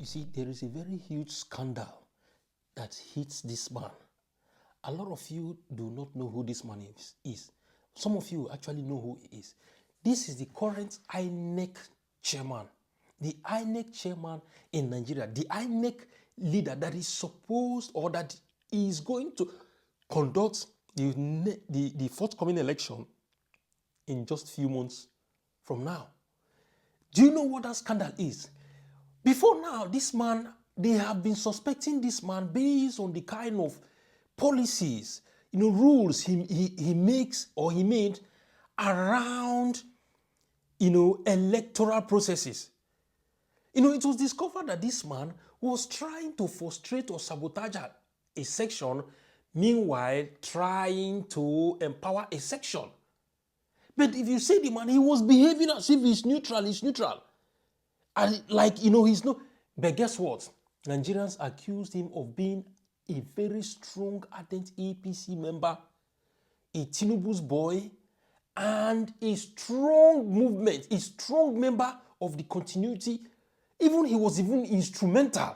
You see, there is a very huge scandal that hits this man. A lot of you do not know who this man is. Some of you actually know who he is. This is the current INEC chairman. The INEC chairman in Nigeria. The INEC leader that is supposed or that is going to conduct the forthcoming election in just a few months from now. Do you know what that scandal is? Before now, this man, they have been suspecting this man based on the kind of policies, rules he makes or he made around, electoral processes. It was discovered that this man was trying to frustrate or sabotage a section, meanwhile trying to empower a section. But if you say the man, he was behaving as if he's neutral. And he's no. But guess what? Nigerians accused him of being a very strong, ardent APC member, a Tinubu's boy, and a strong movement, a strong member of the continuity. He was even instrumental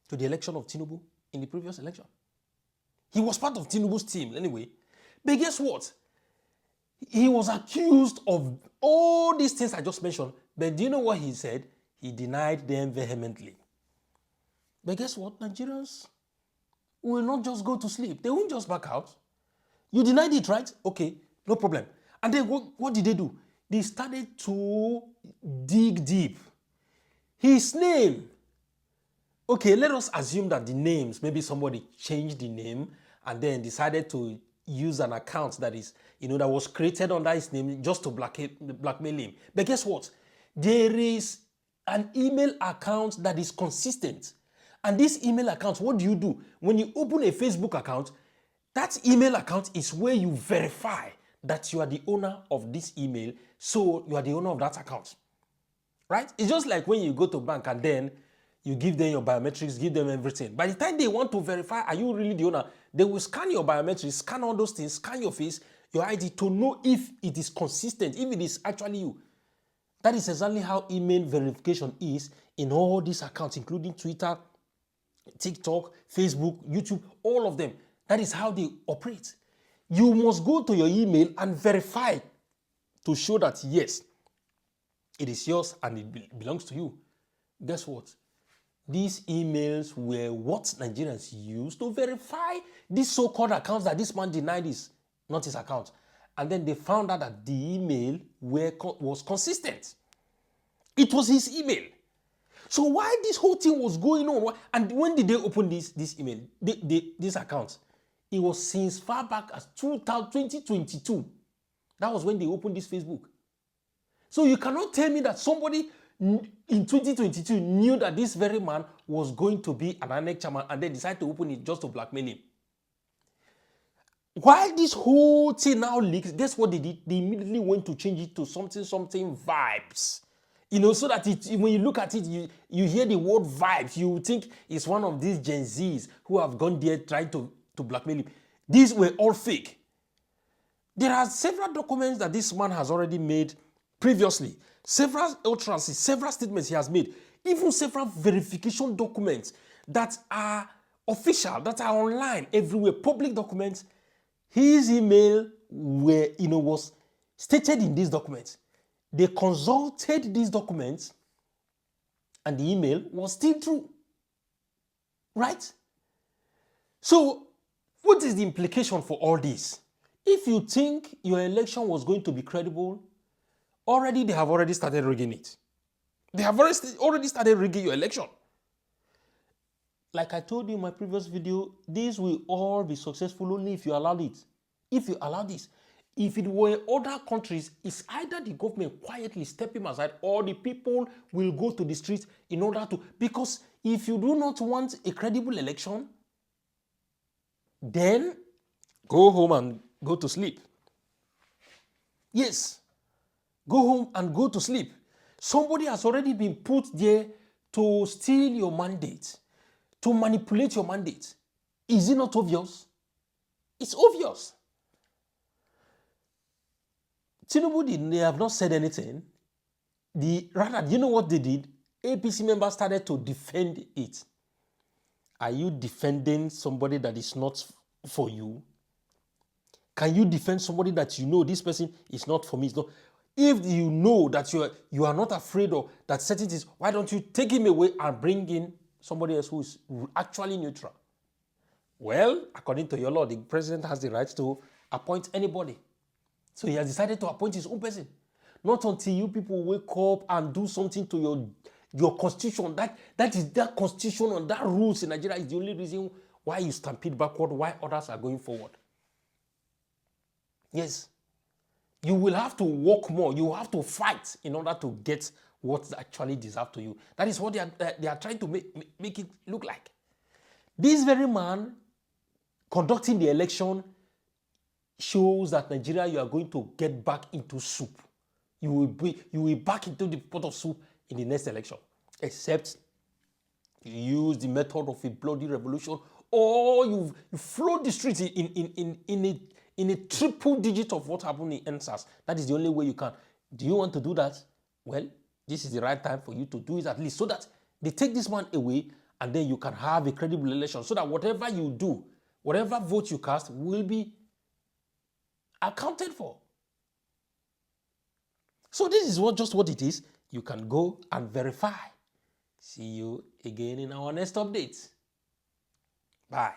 to the election of Tinubu in the previous election. He was part of Tinubu's team anyway. But guess what? He was accused of all these things I just mentioned. But do you know what he said? He denied them vehemently. But guess what? Nigerians will not just go to sleep. They won't just back out. You denied it, right? Okay, no problem. And then what did they do? They started to dig deep. His name. Okay, let us assume that the names, maybe somebody changed the name and then decided to use an account that is, that was created under his name just to blackmail him. But guess what? There is an email account that is consistent. And this email account, what do you do? When you open a Facebook account, that email account is where you verify that you are the owner of this email, so you are the owner of that account. Right? It's just like when you go to bank and then you give them your biometrics, give them everything. By the time they want to verify, are you really the owner? They will scan your biometrics, scan all those things, scan your face, your ID to know if it is consistent, if it is actually you. That is exactly how email verification is in all these accounts, including Twitter, TikTok, Facebook, YouTube, all of them. That is how they operate. You must go to your email and verify to show that, yes, it is yours and it belongs to you. Guess what? These emails were what Nigerians used to verify these so-called accounts that this man denied is not his account. And then they found out that the email was consistent. It was his email. So why this whole thing was going on? And when did they open this email, this account? It was since far back as 2022. That was when they opened this Facebook. So you cannot tell me that somebody in 2022 knew that this very man was going to be an INEC chairman and they decided to open it just to blackmail him. While this whole thing now leaks, guess what they did? They immediately went to change it to something vibes. So that when you look at it, you hear the word vibes, you think it's one of these Gen Zs who have gone there trying to blackmail him. These were all fake. There are several documents that this man has already made previously, several utterances, several statements he has made, even several verification documents that are official, that are online everywhere, public documents. His email was stated in these documents. They consulted these documents and the email was still true. Right? So, what is the implication for all this? If you think your election was going to be credible, they have already started rigging it. They have already started rigging your election. Like I told you in my previous video, this will all be successful only if you allow it. If you allow this. If it were other countries, it's either the government quietly stepping aside or the people will go to the streets in order to... Because if you do not want a credible election, then go home and go to sleep. Yes. Go home and go to sleep. Somebody has already been put there to steal your mandate, to manipulate your mandate. Is it not obvious? It's obvious. Tinubu they have not said anything. Rather, you know what they did? APC members started to defend it. Are you defending somebody that is not for you? Can you defend somebody that you know this person is not for me? It's not. If you know that you are not afraid of that certain things, why don't you take him away and bring in somebody else who is actually neutral? Well, according to your law, the president has the right to appoint anybody. So he has decided to appoint his own person. Not until you people wake up and do something to your constitution. That is that constitution and that rules in Nigeria is the only reason why you stampede backward, why others are going forward. Yes. You will have to work more. You have to fight in order to get what's actually deserved to you. That is what they are trying to make it look like. This very man conducting the election shows that Nigeria, you are going to get back into soup. You will be back into the pot of soup in the next election, except you use the method of a bloody revolution, or you flood the streets in a triple digit of what happened in NSAS. That is the only way you can. Do you want to do that? Well, this is the right time for you to do it, at least so that they take this man away and then you can have a credible election, so that whatever you do, whatever vote you cast will be accounted for. So this is just what it is. You can go and verify. See you again in our next update. Bye.